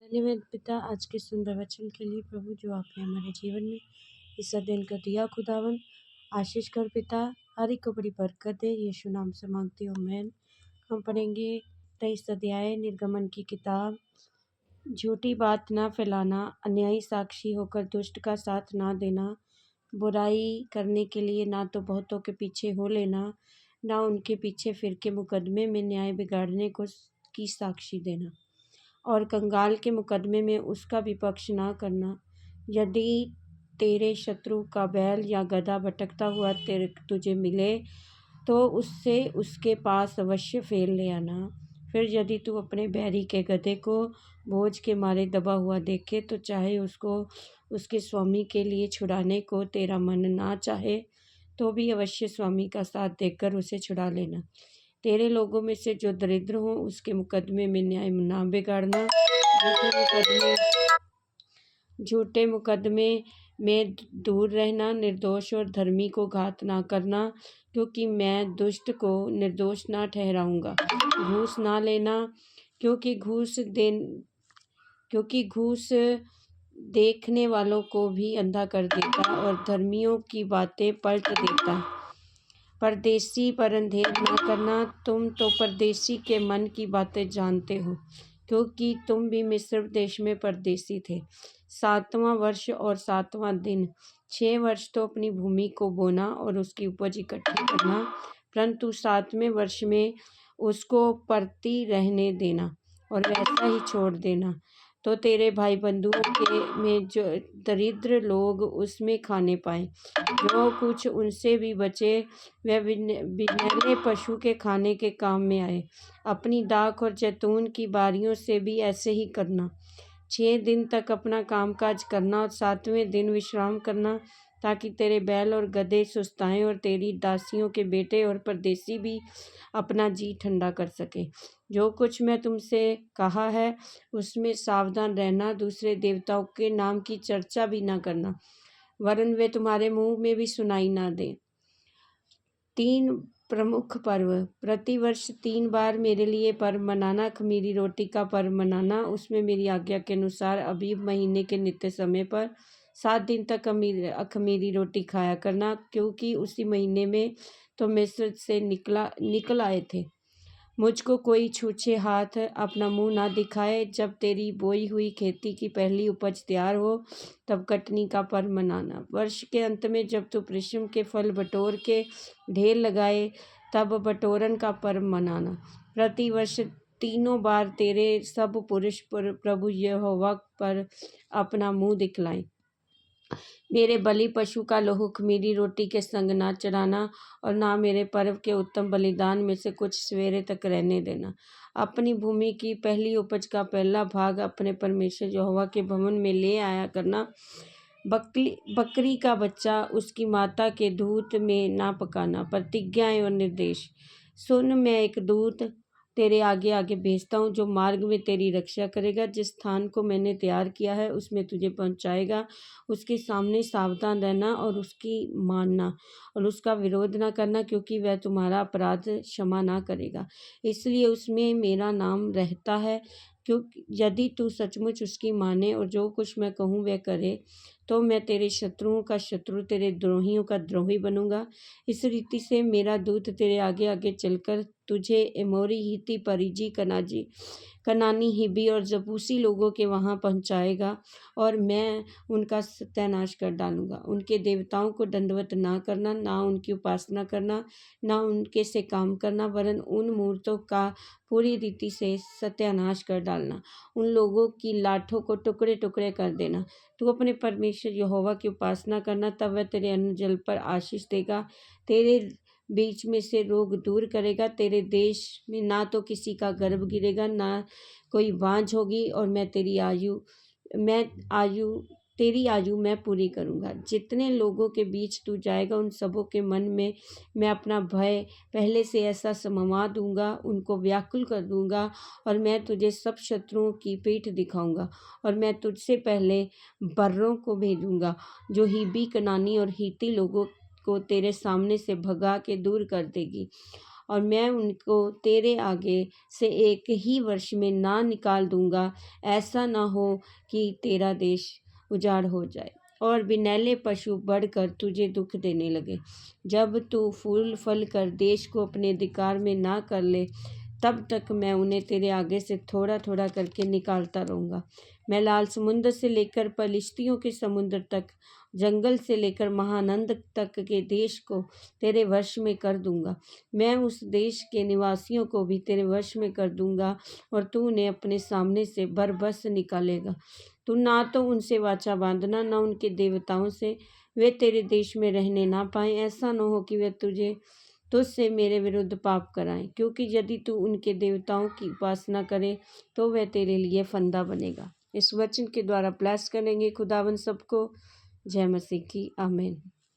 धन्यवाद पिता, आज के सुंदर वचन के लिए प्रभु, जो आपने हमारे जीवन में इस अध्ययन को दिया। खुदावन आशीष कर पिता, हर एक को बड़ी बरकत दे। यीशु नाम से मांगती हूँ, आमीन। हम पढ़ेंगे 23 अध्याय निर्गमन की किताब। झूठी बात ना फैलाना, अन्यायी साक्षी होकर दुष्ट का साथ ना देना, बुराई करने के लिए ना तो बहुतों के पीछे हो लेना, ना उनके पीछे फिर के मुकदमे में न्याय बिगाड़ने को की साक्षी देना, और कंगाल के मुकदमे में उसका विपक्ष ना करना। यदि तेरे शत्रु का बैल या गधा भटकता हुआ तुझे मिले तो उससे उसके पास अवश्य फेर ले आना। फिर यदि तू अपने बैरी के गधे को बोझ के मारे दबा हुआ देखे तो चाहे उसको उसके स्वामी के लिए छुड़ाने को तेरा मन ना चाहे तो भी अवश्य स्वामी का साथ देकर उसे छुड़ा लेना। तेरे लोगों में से जो दरिद्र हो उसके मुकदमे में न्याय ना बिगाड़ना। झूठे मुकदमे में दूर रहना, निर्दोष और धर्मी को घात ना करना, क्योंकि मैं दुष्ट को निर्दोष ना ठहराऊंगा। घूस ना लेना, क्योंकि घूस देखने वालों को भी अंधा कर देता और धर्मियों की बातें पलट देता। परदेशी पर अंधेर ना करना, तुम तो परदेशी के मन की बातें जानते हो, क्योंकि तुम भी मिस्र देश में परदेशी थे। 7वां वर्ष और 7वां दिन, 6 वर्ष तो अपनी भूमि को बोना और उसकी उपज इकट्ठी करना, परंतु 7वें वर्ष में उसको परती रहने देना और वैसा ही छोड़ देना, तो तेरे भाई बंधुओं के में जो दरिद्र लोग उसमें खाने पाए। जो कुछ उनसे भी बचे वह बिनैले पशु के खाने के काम में आए। अपनी दाख और जैतून की बारियों से भी ऐसे ही करना। 6 दिन तक अपना कामकाज करना और 7वें दिन विश्राम करना, ताकि तेरे बैल और गधे सुस्ताएं और तेरी दासियों के बेटे और परदेसी भी अपना जी ठंडा कर सके। जो कुछ मैं तुमसे कहा है उसमें सावधान रहना। दूसरे देवताओं के नाम की चर्चा भी ना करना, वरन वे तुम्हारे मुंह में भी सुनाई ना दे। 3 प्रमुख पर्व। प्रतिवर्ष 3 बार मेरे लिए पर्व मनाना। खमीरी रोटी का पर्व मनाना, उसमें मेरी आज्ञा के अनुसार अबीब महीने के नित्य समय पर 7 दिन तक अखमीरी रोटी खाया करना, क्योंकि उसी महीने में तो मिस्र से निकल आए थे। मुझको कोई छूछे हाथ अपना मुंह ना दिखाए। जब तेरी बोई हुई खेती की पहली उपज तैयार हो तब कटनी का पर्व मनाना। वर्ष के अंत में जब तू परिश्रम के फल बटोर के ढेर लगाए तब बटोरन का पर्व मनाना। प्रतिवर्ष 3 बार तेरे सब पुरुष प्रभु यहोवा पर अपना मुंह दिखलाएं। मेरे बलि पशु का लहू खमीरी रोटी के संग ना चढ़ाना, और ना मेरे पर्व के उत्तम बलिदान में से कुछ सवेरे तक रहने देना। अपनी भूमि की पहली उपज का पहला भाग अपने परमेश्वर यहोवा के भवन में ले आया करना। बकरी का बच्चा उसकी माता के दूध में ना पकाना। प्रतिज्ञाएं और निर्देश। सुन, मैं एक दूत तेरे आगे आगे भेजता हूँ, जो मार्ग में तेरी रक्षा करेगा। जिस स्थान को मैंने तैयार किया है उसमें तुझे पहुँचाएगा। उसके सामने सावधान रहना और उसकी मानना और उसका विरोध ना करना, क्योंकि वह तुम्हारा अपराध क्षमा ना करेगा, इसलिए उसमें मेरा नाम रहता है। क्योंकि यदि तू सचमुच उसकी माने और जो कुछ मैं कहूँ वह करे, तो मैं तेरे शत्रुओं का शत्रु, तेरे द्रोहियों का द्रोही बनूंगा। इस रीति से मेरा दूत तेरे आगे आगे चलकर तुझे एमोरी, हित्ती, परिजी, कनानी, हिब्बी और जबूसी लोगों के वहाँ पहुँचाएगा, और मैं उनका सत्यानाश कर डालूंगा। उनके देवताओं को दंडवत ना करना, ना उनकी उपासना करना, ना उनके से काम करना, वरन उन मूर्तों का पूरी रीति से सत्यानाश कर डालना। उन लोगों की लाठों को टुकड़े टुकड़े कर देना। तू अपने परमेश्वर यहोवा की उपासना करना, तब वह तेरे अन्न जल पर आशीष देगा, तेरे बीच में से रोग दूर करेगा। तेरे देश में ना तो किसी का गर्भ गिरेगा, ना कोई बाँझ होगी, और तेरी आयु मैं पूरी करूँगा। जितने लोगों के बीच तू जाएगा उन सबों के मन में मैं अपना भय पहले से ऐसा समवा दूंगा, उनको व्याकुल कर दूंगा, और मैं तुझे सब शत्रुओं की पीठ दिखाऊंगा। और मैं तुझसे पहले बर्रों को भेजूंगा, जो हिब्बी, कनानी और हित्ती लोगों को तेरे सामने से भगा के दूर कर देगी, और मैं उनको तेरे आगे से एक ही वर्ष में ना निकाल दूंगा। ऐसा ना हो कि तेरा देश उजाड़ हो जाए और विनैले पशु बढ़कर तुझे दुख देने लगे। जब तू फूल फल कर देश को अपने अधिकार में ना कर ले, तब तक मैं उन्हें तेरे आगे से थोड़ा थोड़ा करके निकालता रहूँगा। मैं लाल समुद्र से लेकर पलिश्तियों के समुद्र तक, जंगल से लेकर महानंद तक के देश को तेरे वश में कर दूंगा। मैं उस देश के निवासियों को भी तेरे वश में कर दूंगा और तू उन्हें अपने सामने से बरबस निकालेगा। तू ना तो उनसे वाचा बांधना, ना उनके देवताओं से, वे तेरे देश में रहने ना पाएं। ऐसा न हो कि वे तुझसे मेरे विरुद्ध पाप कराएं, क्योंकि यदि तू उनके देवताओं की उपासना करे तो वह तेरे लिए फंदा बनेगा। इस वचन के द्वारा ब्लेस करेंगे खुदावन सबको। जय मसीह की। आमीन।